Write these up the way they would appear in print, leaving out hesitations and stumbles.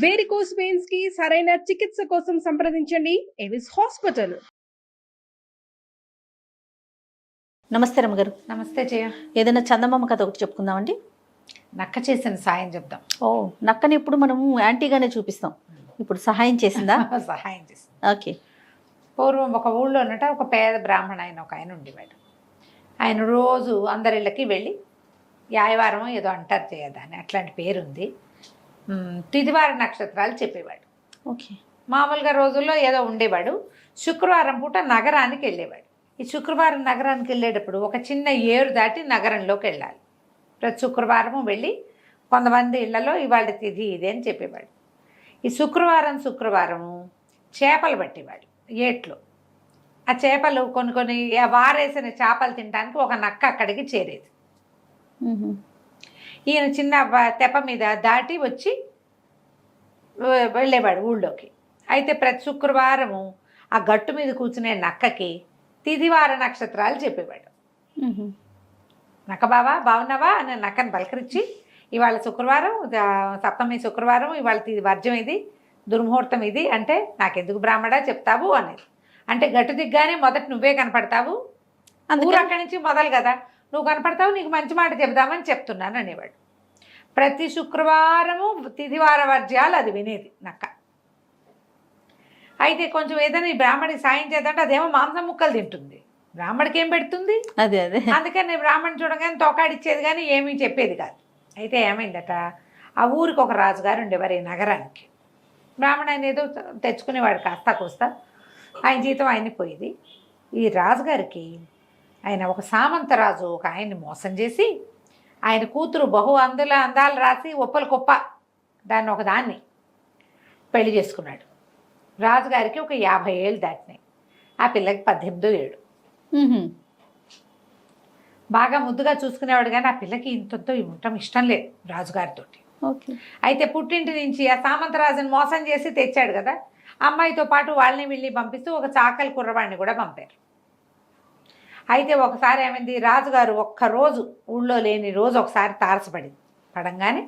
Varicose veins కి సరైన చికిత్స కోసం సంప్రదించండి ఎవిస్ హాస్పిటల్. నమస్తే రమ్మగారు. నమస్తే జయ. ఏదైనా చందమామ కథ ఒకటి చెప్పుకుందామండి. నక్క చేసిన సాయం చెప్దాం. నక్కని ఇప్పుడు మనము యాంటీగానే చూపిస్తాం, ఇప్పుడు సహాయం చేసిందా? సహాయం చేసింది. ఓకే. పూర్వం ఒక ఊళ్ళోనట ఒక పేద బ్రాహ్మణ ఒక ఆయన ఉండేవాడు. ఆయన రోజు అందరిళ్ళకి వెళ్ళి యాయవారం ఏదో అంటారు చేయదాన్ని, అట్లాంటి పేరుంది, తిదివార నక్షత్రాలు చెప్పేవాడు. ఓకే. మామూలుగా రోజుల్లో ఏదో ఉండేవాడు. శుక్రవారం పూట నగరానికి వెళ్ళేవాడు. ఈ శుక్రవారం నగరానికి వెళ్ళేటప్పుడు ఒక చిన్న ఏరు దాటి నగరంలోకి వెళ్ళాలి. ప్రతి శుక్రవారము వెళ్ళి కొంతమంది ఇళ్లలో ఇవాళ తిథి ఇదే అని చెప్పేవాడు. ఈ శుక్రవారము చేపలు పట్టేవాడు ఏట్లో. ఆ చేపలు కొన్ని వారేసిన చేపలు తినడానికి ఒక నక్క అక్కడికి చేరేది. ఈయన చిన్న తెప్ప మీద దాటి వచ్చి వెళ్ళేవాడు ఊళ్ళోకి. అయితే ప్రతి శుక్రవారము ఆ గట్టు మీద కూర్చునే నక్కకి తిదివార నక్షత్రాలు చెప్పేవాడు. నక్క బావా బాగున్నావా అని నక్కని పలకరించి, ఇవాళ శుక్రవారం, సప్తమి శుక్రవారం, ఇవాళ వర్జం ఇది, దుర్ముహూర్తం ఇది అంటే నాకెందుకు బ్రాహ్మడా చెప్తావు అనేది. అంటే గట్టు దిగ్గానే మొదట నువ్వే కనపడతావు, ఊరు అక్కడి నుంచి మొదలు కదా, నువ్వు కనపడతావు, నీకు మంచి మాట చెప్దామని చెప్తున్నాను అనేవాడు. ప్రతి శుక్రవారము తిదివార వర్జ్యాలు అది వినేది నక్క. అయితే కొంచెం ఏదైనా ఈ బ్రాహ్మడికి సాయం చేద్దంటే అదేమో మాంసం ముక్కలు తింటుంది, బ్రాహ్మడికి ఏం పెడుతుంది? అదే అందుకని బ్రాహ్మణ్ చూడగానే తోకాడిచ్చేది కానీ ఏమీ చెప్పేది కాదు. అయితే ఏమైందట, ఆ ఊరికి ఒక రాజుగారు ఉండేవారు ఈ నగరానికి. బ్రాహ్మణ ఆయన ఏదో తెచ్చుకునేవాడు కాస్తా కోస్తా, ఆయన జీతం ఆయన్ని పోయేది. ఈ రాజుగారికి ఆయన ఒక సామంతరాజు ఒక ఆయన్ని మోసం చేసి ఆయన కూతురు అందాలు రాసి ఒప్పల కుప్ప దాన్ని ఒకదాన్ని పెళ్లి చేసుకున్నాడు. రాజుగారికి ఒక 50 ఏళ్ళు దాటినాయి, ఆ పిల్లకి 18 ఏళ్ళు. బాగా ముద్దుగా చూసుకునేవాడు కానీ ఆ పిల్లకి ఇంతంతో ఉండటం ఇష్టం లేదు రాజుగారితో. అయితే పుట్టింటి నుంచి ఆ సామంతరాజుని మోసం చేసి తెచ్చాడు కదా, అమ్మాయితో పాటు వాళ్ళని వీళ్ళని పంపిస్తూ ఒక చాకలి కుర్రవాడిని కూడా పంపారు. అయితే ఒకసారి ఏమైంది, రాజుగారు ఒక్కరోజు ఊళ్ళో లేని రోజు ఒకసారి పడంగానే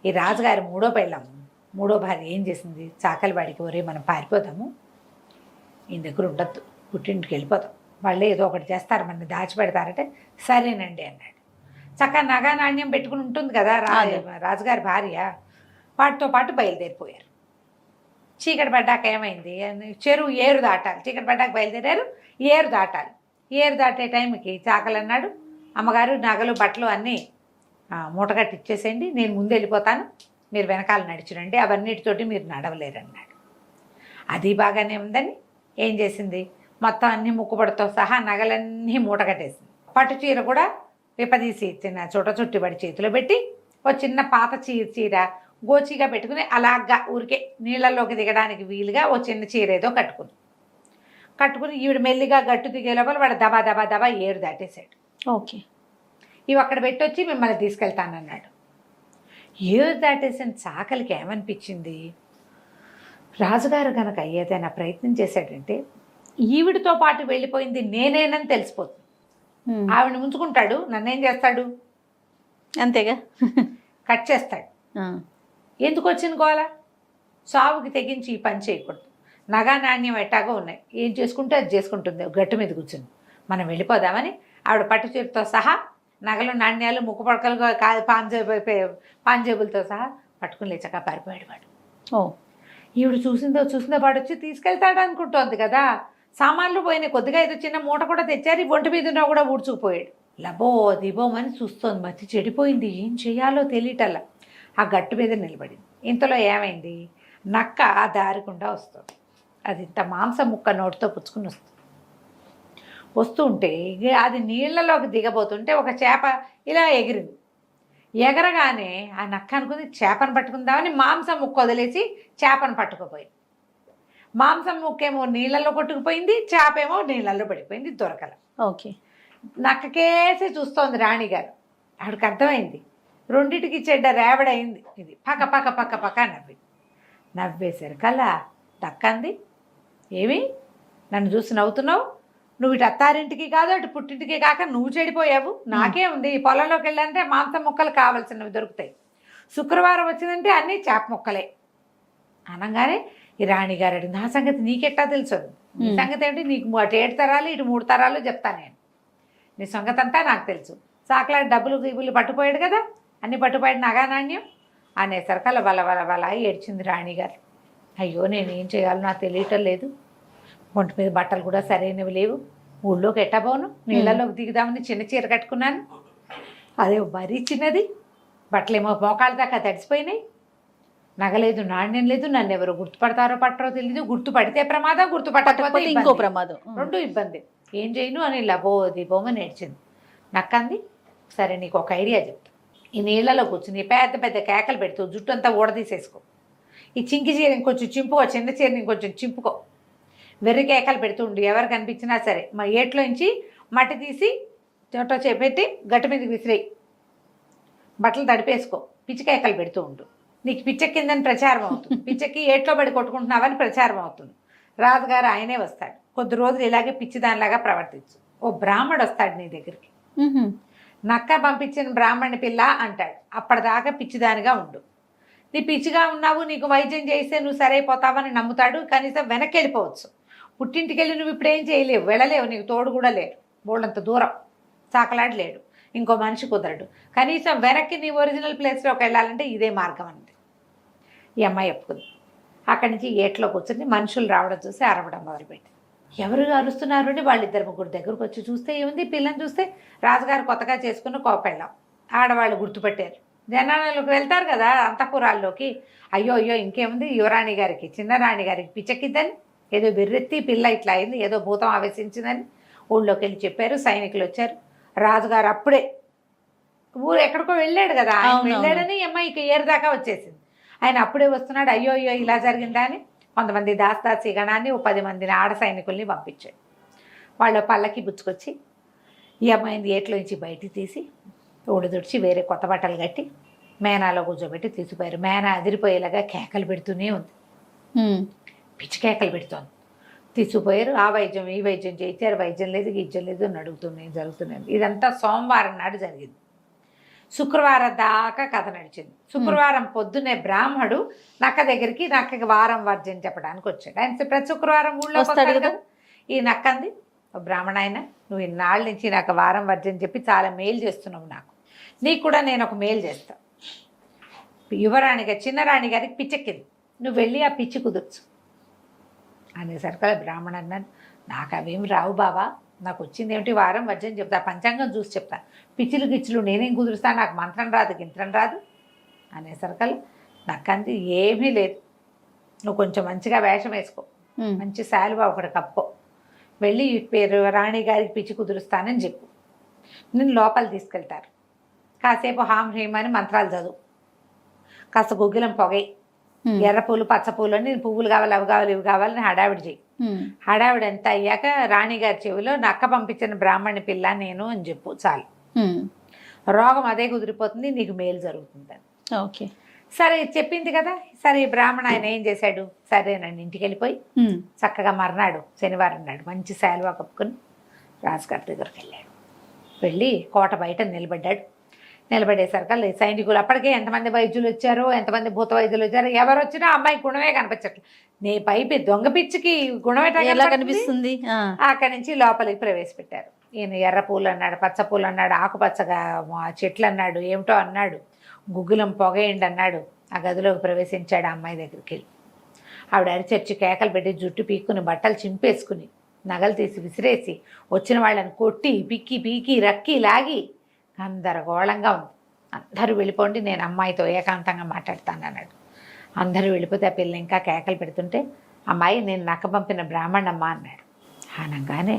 ఈ రాజుగారి మూడో భార్య ఏం చేసింది, చాకలి వాడికి, ఒరే మనం పారిపోతాము, ఈయన దగ్గర ఉండొద్దు, పుట్టింటికి వెళ్ళిపోతాం, వాళ్ళే ఏదో ఒకటి చేస్తారు, మన దాచిపెడతారంటే సరేనండి అన్నాడు. చక్కగా నగా నాణ్యం పెట్టుకుని ఉంటుంది కదా రాజుగారి భార్య, వాటితో పాటు బయలుదేరిపోయారు. చీకటి పడ్డాక ఏమైంది, చెరువు ఏరు దాటాలి, చీకటి పడ్డాక బయలుదేరారు, ఏరు దాటాలి. ఏరు దాటే టైంకి చాకలి అన్నాడు, అమ్మగారు నగలు బట్టలు అన్నీ మూటగట్టి ఇచ్చేసేయండి, నేను ముందు వెళ్ళిపోతాను, మీరు వెనకాల నడిచిరండి, అవన్నిటితోటి మీరు నడవలేరన్నాడు. అది బాగానే ఉందని ఏం చేసింది, మొత్తం అన్ని ముక్కుపడితో సహా నగలన్నీ మూటగట్టేసింది. పట్టు చీర కూడా విపదీసి చిన్న చుట్టుబడి చేతిలో పెట్టి ఒక చిన్న పాత చీర గోచిగా పెట్టుకుని అలాగా ఊరికే నీళ్ళల్లోకి దిగడానికి వీలుగా ఓ చిన్న చీర ఏదో కట్టుకుని ఈవిడ మెల్లిగా గట్టు దిగే లోపల వాడు దబా ఏరు దాటేశాడు. ఓకే. ఇవి అక్కడ పెట్టొచ్చి మిమ్మల్ని తీసుకెళ్తానన్నాడు. ఏరు దాటేసిన చాకలికి ఏమనిపించింది, రాజుగారు కనుక ఏదైనా ప్రయత్నం చేశాడంటే ఈవిడితో పాటు వెళ్ళిపోయింది నేనేనని తెలిసిపోతుంది, ఆవిడని ఉంచుకుంటాడు, నన్నేం చేస్తాడు, అంతేగా కట్ చేస్తాడు. ఎందుకు వచ్చిన గోల, సావుకి తెగించి ఈ పని చేయకూడదు, నగా నాణ్యం ఎట్టాగో ఉన్నాయి, ఏం చేసుకుంటే అది చేసుకుంటుంది, గట్టు మీద కూర్చుని మనం వెళ్ళిపోదామని ఆవిడ పట్టు చీరతో సహా నగలు నాణ్యాలు ముక్కు పడకలు పాంజేబులతో సహా పట్టుకుని లేచక పారిపోయాడు వాడు. ఈవిడ చూసిందో వాడు వచ్చి తీసుకెళ్తాడు అనుకుంటోంది కదా, సామాన్లు పోయినాయి, కొద్దిగా ఏదో చిన్న మూట కూడా తెచ్చారు, ఒంటి మీద ఉన్నా కూడా ఊడ్చుకుపోయాడు. లబో దిబోమని చూస్తోంది, మతి చెడిపోయింది, ఏం చేయాలో తెలియటల్లా ఆ గట్టు మీద నిలబడింది. ఇంతలో ఏమైంది, నక్క ఆ దారికుండా వస్తుంది, అది ఇంత మాంసం ముక్క నోటితో పుచ్చుకుని వస్తుంటే అది నీళ్లలోకి దిగబోతుంటే ఒక చేప ఇలా ఎగిరింది. ఎగరగానే ఆ నక్క అనుకుంది చేపను పట్టుకుందామని మాంసం ముక్క వదిలేసి చేపను పట్టుకుపోయింది. మాంసం ముక్కేమో నీళ్ళల్లో కొట్టుకుపోయింది, చేప ఏమో నీళ్ళల్లో పడిపోయింది, దొరకల. ఓకే. నక్కకేసి చూస్తోంది రాణిగారు. ఆవిడకి అర్థమైంది రెండిటికి చెడ్డ రేవడైంది, ఇది పక్క నవ్వేసరికల్లా దక్కంది, ఏమి నన్ను చూసి నవ్వుతున్నావు, నువ్వు ఇటు అత్తారింటికి కాదు అటు పుట్టింటికి కాక నువ్వు చెడిపోయావు, నాకే ఉంది, ఈ పొలంలోకి వెళ్ళాలంటే మాంసం ముక్కలు కావాల్సినవి దొరుకుతాయి, శుక్రవారం వచ్చిందంటే అన్నీ చేప ముక్కలే, అనగానే ఈ రాణిగారు అడిగింది, నా సంగతి నీకెట్టా తెలుసు? నీ సంగతి ఏంటి? నీకు అటు 7 తరాలు ఇటు 3 తరాలు చెప్తాను నేను. నీ సంగతి అంతా నాకు తెలుసు. సాకలాడి డబ్బులు గిబ్బులు పట్టుపోయాడు కదా, అన్ని పట్టుపోయాడు నగా నాణ్యం అనేసరికల వల ఏడ్చింది రాణిగారు. అయ్యో నేనేం చేయాలో నాకు తెలియటం లేదు, ఒంటి మీద బట్టలు కూడా సరైనవి లేవు, ఊళ్ళోకి ఎట్టబోను, నీళ్ళలోకి దిగుదామని చిన్న చీర కట్టుకున్నాను, అదే మరీ చిన్నది, బట్టలేమో మోకాళ్ళ దాకా తడిసిపోయినాయి, నగలేదు నాణ్యం లేదు, నన్ను ఎవరు గుర్తుపడతారో పట్టరో తెలీదు, గుర్తుపడితే ప్రమాదం, గుర్తుపట్టకపోతే ఇంకో ప్రమాదం. 2 ఇబ్బంది, ఏం చేయను అని లబోదిబోమని ఏడ్చింది. నక్కంది, సరే నీకు ఒక ఐడియా చెప్తా, ఈ నీళ్ళలో కూర్చుని పెద్ద పెద్ద కేకలు పెడుతూ జుట్టు అంతా ఊడదీసేసుకో, ఈ చింకి చీర ఇంకొంచెం చింపుకో, చిన్న చీరని ఇంకొంచెం చింపుకో, వెర్రి కేకలు పెడుతూ ఉండు, ఎవరు కనిపించినా సరే మా ఏట్లోంచి మట్టి తీసి చోట చేపెట్టి గట్టు మీదకి విసిరేయి, బట్టలు తడిపేసుకో, పిచ్చి కేకలు పెడుతూ ఉండు, నీకు పిచ్చెక్కిందని ప్రచారం అవుతుంది, పిచ్చెక్కి ఏట్లో పడి కొట్టుకుంటున్నావని ప్రచారం అవుతుంది, రాజుగారు ఆయనే వస్తాడు, కొద్ది రోజులు ఇలాగే పిచ్చిదానిలాగా ప్రవర్తించు, ఓ బ్రాహ్మడు వస్తాడు నీ దగ్గరికి, నక్క పంపించిన బ్రాహ్మణి పిల్ల అంటాడు, అప్పటిదాకా పిచ్చిదానిగా ఉండు, నీ పిచ్చిగా ఉన్నావు, నీకు వైద్యం చేస్తే నువ్వు సరైపోతావని నమ్ముతాడు, కనీసం వెనక్కి వెళ్ళిపోవచ్చు, పుట్టింటికి వెళ్ళి నువ్వు ఇప్పుడు ఏం చేయలేవు, వెళ్ళలేవు, నీకు తోడు కూడా లేరు, బోళ్ళంత దూరం సాకలాడలేడు, ఇంకో మనిషి కుదరడు, కనీసం వెనక్కి నీ ఒరిజినల్ ప్లేస్లోకి వెళ్ళాలంటే ఇదే మార్గం అంది. ఈ అమ్మాయి ఒప్పుకుంది. అక్కడి నుంచి ఏట్లో కూర్చొని మనుషులు రావడం చూసి అరవడం మొదలుపెట్టి, ఎవరు అరుస్తున్నారు అని వాళ్ళిద్దరు ముగ్గురు దగ్గరకు వచ్చి చూస్తే ఏముంది, పిల్లని చూస్తే రాజుగారు కొత్తగా చేసుకున్న కోపెళ్ళాం, ఆడవాళ్ళు గుర్తుపెట్టారు, జనాలకు వెళ్తారు కదా అంతఃపురాల్లోకి, అయ్యో అయ్యో ఇంకేముంది, యువరాణి గారికి చిన్న రాణి గారికి పిచ్చెక్కిద్దని, ఏదో బెర్రెత్తి పిల్ల ఇట్లా అయింది, ఏదో భూతం ఆవేశించిందని ఊళ్ళోకి వెళ్ళి చెప్పారు, సైనికులు వచ్చారు, రాజుగారు అప్పుడే ఊరు ఎక్కడికో వెళ్ళాడు కదా, ఆయన వెళ్ళాడని అమ్మాయికి ఏరుదాకా వచ్చేసింది, ఆయన అప్పుడే వస్తున్నాడు, అయ్యో అయ్యో ఇలా జరిగిందా అని కొంతమంది దాస్తాసి గణాన్ని 10 మందిని ఆడ సైనికుల్ని పంపించాడు, వాళ్ళ పల్లకి బుచ్చుకొచ్చి ఈ అమ్మాయిని ఏట్లోంచి బయటికి తీసి ఊడిదుడిచి వేరే కొత్త బట్టలు కట్టి మేనాలో కూర్చోబెట్టి తీసిపోయారు. మేనా అదిరిపోయేలాగా కేకలు పెడుతూనే ఉంది, పిచ్చి కేకలు పెడుతోంది, తీసుకుపోయారు. ఆ వైద్యం ఈ వైద్యం చేయించారు, వైద్యం లేదు గీజ్యం లేదు అని అడుగుతున్నాయి, జరుగుతున్నాయి. ఇదంతా సోమవారం నాడు జరిగింది. శుక్రవారం దాకా కథ నడిచింది. శుక్రవారం పొద్దున్నే బ్రాహ్మడు నక్క దగ్గరికి నక్కకి వారం వర్జం చెప్పడానికి వచ్చాడు. ఆయన ప్రతి శుక్రవారం ఊళ్ళో వస్తాడు కదా. ఈ నక్కంది, బ్రాహ్మణ ఆయన నువ్వు ఇన్నాళ్ళ నుంచి నాకు వారం వర్జం చెప్పి చాలా మేలు చేస్తున్నావు, నీకు కూడా నేను ఒక మేలు చేస్తా. యువరాణిగా చిన్నరాణి గారికి పిచ్చెక్కింది, నువ్వు వెళ్ళి ఆ పిచ్చి కుదుర్చు అనేసరికి బ్రాహ్మణ అన్నాడు, నాకు అవేమి రావు బాబా, నాకు వచ్చింది ఏమిటి వారం వర్జం చెప్తా, పంచాంగం చూసి చెప్తా, పిచ్చిలు గిచ్చులు నేనేం కుదురుస్తాను, నాకు మంత్రం రాదు గింత్రం రాదు అనేసరికి నాకంది ఏమీ లేదు, నువ్వు కొంచెం మంచిగా వేషం వేసుకో, మంచి శాలువా ఒకటి కప్పుకో, వెళ్ళి పేరు రాణి గారికి పిచ్చి కుదురుస్తానని చెప్పు, నేను లోపల తీసుకెళ్తారు, కాసేపు హాం హ్రీం అని మంత్రాలు చదువు, కాస్త గుగ్గిలం పొగై, ఎర్ర పూలు పచ్చ పూలు అని పువ్వులు కావాలి అవి కావాలి ఇవి కావాలని హడావిడి చెయ్యి, హడావిడి ఎంత అయ్యాక రాణిగారి చెవిలో నక్క పంపించిన బ్రాహ్మణి పిల్ల నేను అని చెప్పు, చాలు, రోగం అదే కుదిరిపోతుంది, నీకు మేలు జరుగుతుంది. ఓకే సరే చెప్పింది కదా. సరే ఈ బ్రాహ్మణ ఆయన ఏం చేశాడు, సరేనండి ఇంటికి వెళ్ళిపోయి చక్కగా మర్నాడు శనివారం నాడు మంచి శాలువా కప్పుకొని రాజుగారి దగ్గరికి వెళ్ళాడు. వెళ్ళి కోట బయట నిలబడ్డాడు. నిలబడేసరికి సైనికులు అప్పటికే ఎంతమంది వైద్యులు వచ్చారో, ఎంతమంది భూత వైద్యులు వచ్చారో, ఎవరు వచ్చినా అమ్మాయి గుణమే కనిపించట్లేదు. నీ పైపి దొంగ పిచ్చికి గుణమే కనిపిస్తుంది. అక్కడి నుంచి లోపలికి ప్రవేశపెట్టారు. ఈయన ఎర్ర పూలు అన్నాడు, పచ్చ పూలు అన్నాడు, ఆకుపచ్చగా చెట్లు అన్నాడు, ఏమిటో అన్నాడు, గుగ్గులం పొగేయండి అన్నాడు. ఆ గదిలోకి ప్రవేశించాడు. ఆ అమ్మాయి దగ్గరికి వెళ్ళి ఆవిడ అరిచర్చి కేకలు పెట్టి జుట్టు పీక్కుని బట్టలు చింపేసుకుని నగలు తీసి విసిరేసి వచ్చిన వాళ్ళని కొట్టి పిక్కి పీకి రక్కి లాగి గందరగోళంగా ఉంది. అందరూ వెళ్ళిపోండి, నేను అమ్మాయితో ఏకాంతంగా మాట్లాడతాను అన్నాడు. అందరూ వెళ్ళిపోతే ఆ పిల్ల ఇంకా కేకలు పెడుతుంటే అమ్మాయి నేను నక్క పంపిన బ్రాహ్మణమ్మ అన్నాడు. అనగానే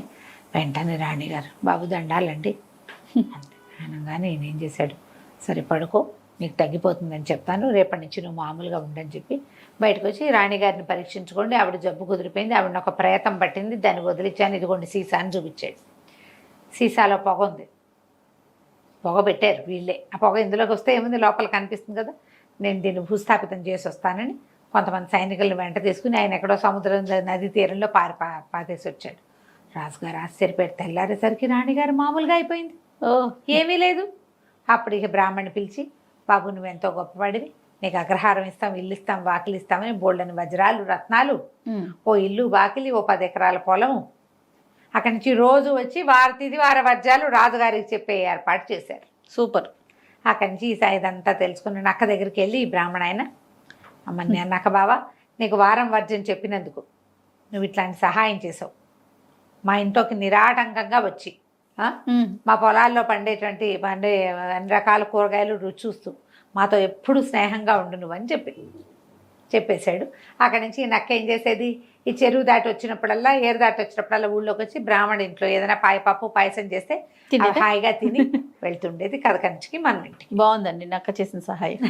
వెంటనే రాణిగారు బాబు దండాలండి అనగానే నేనేం చేశాడు, సరే పడుకో నీకు తగ్గిపోతుందని చెప్తాను, రేపటి నుంచి నువ్వు మామూలుగా ఉండని చెప్పి బయటకు వచ్చి రాణిగారిని పరీక్షించుకోండి, ఆవిడ జబ్బు కుదిరిపోయింది, ఆవిడని ఒక ప్రేతం పట్టింది, దాన్ని వదిలించాను, ఇదిగోండి సీసా అని చూపించాడు. సీసాలో పొగ ఉంది, పొగ పెట్టారు వీళ్ళే. ఆ పొగ ఇందులోకి వస్తే ఏముంది లోపల కనిపిస్తుంది కదా, నేను దీన్ని భూస్థాపితం చేసి వస్తానని కొంతమంది సైనికులను వెంట తీసుకుని ఆయన ఎక్కడో సముద్రం నది తీరంలో పాతేసి వచ్చాడు. రాజుగారు ఆశ్చర్యపోయారు. తెల్లారేసరికి రాణిగారు మామూలుగా అయిపోయింది, ఏమీ లేదు. అప్పుడు ఇక బ్రాహ్మణ్ణి పిలిచి బాబు నువ్వెంతో గొప్పవాడివి, నీకు అగ్రహారం ఇస్తాం, ఇల్లు ఇస్తాం, వాకిలి ఇస్తామని బోల్డని వజ్రాలు, రత్నాలు, ఓ ఇల్లు, వాకిలి, ఓ 10 ఎకరాల పొలం. అక్కడి నుంచి రోజు వచ్చి వార వజ్రాలు రాజుగారికి చెప్పే ఏర్పాటు చేశారు. సూపర్. అక్కడి నుంచి ఇదంతా తెలుసుకుని నక్క దగ్గరికి వెళ్ళి ఈ బ్రాహ్మణ ఆయన, అమ్మ నక్క బావ, నీకు వారం వర్జం చెప్పినందుకు నువ్వు ఇట్లాంటి సహాయం చేసావు. మా ఇంట్లోకి నిరాటంకంగా వచ్చి మా పొలాల్లో పండే అన్ని రకాల కూరగాయలు రుచి చూస్తూ మాతో ఎప్పుడు స్నేహంగా ఉండు నువ్వు అని చెప్పేశాడు. అక్కడి నుంచి ఈ నక్క ఏం చేసేది, ఈ చెరువు దాటి వచ్చినప్పుడల్లా, ఏరు దాటి వచ్చినప్పుడల్లా ఊళ్ళోకి వచ్చి బ్రాహ్మణ ఇంట్లో ఏదైనా పప్పు పాయసం చేస్తే హాయిగా తిని వెళ్తుండేది కథ కంచికి మన ఇంటికి. బాగుందండి నక్క చేసిన సహాయం.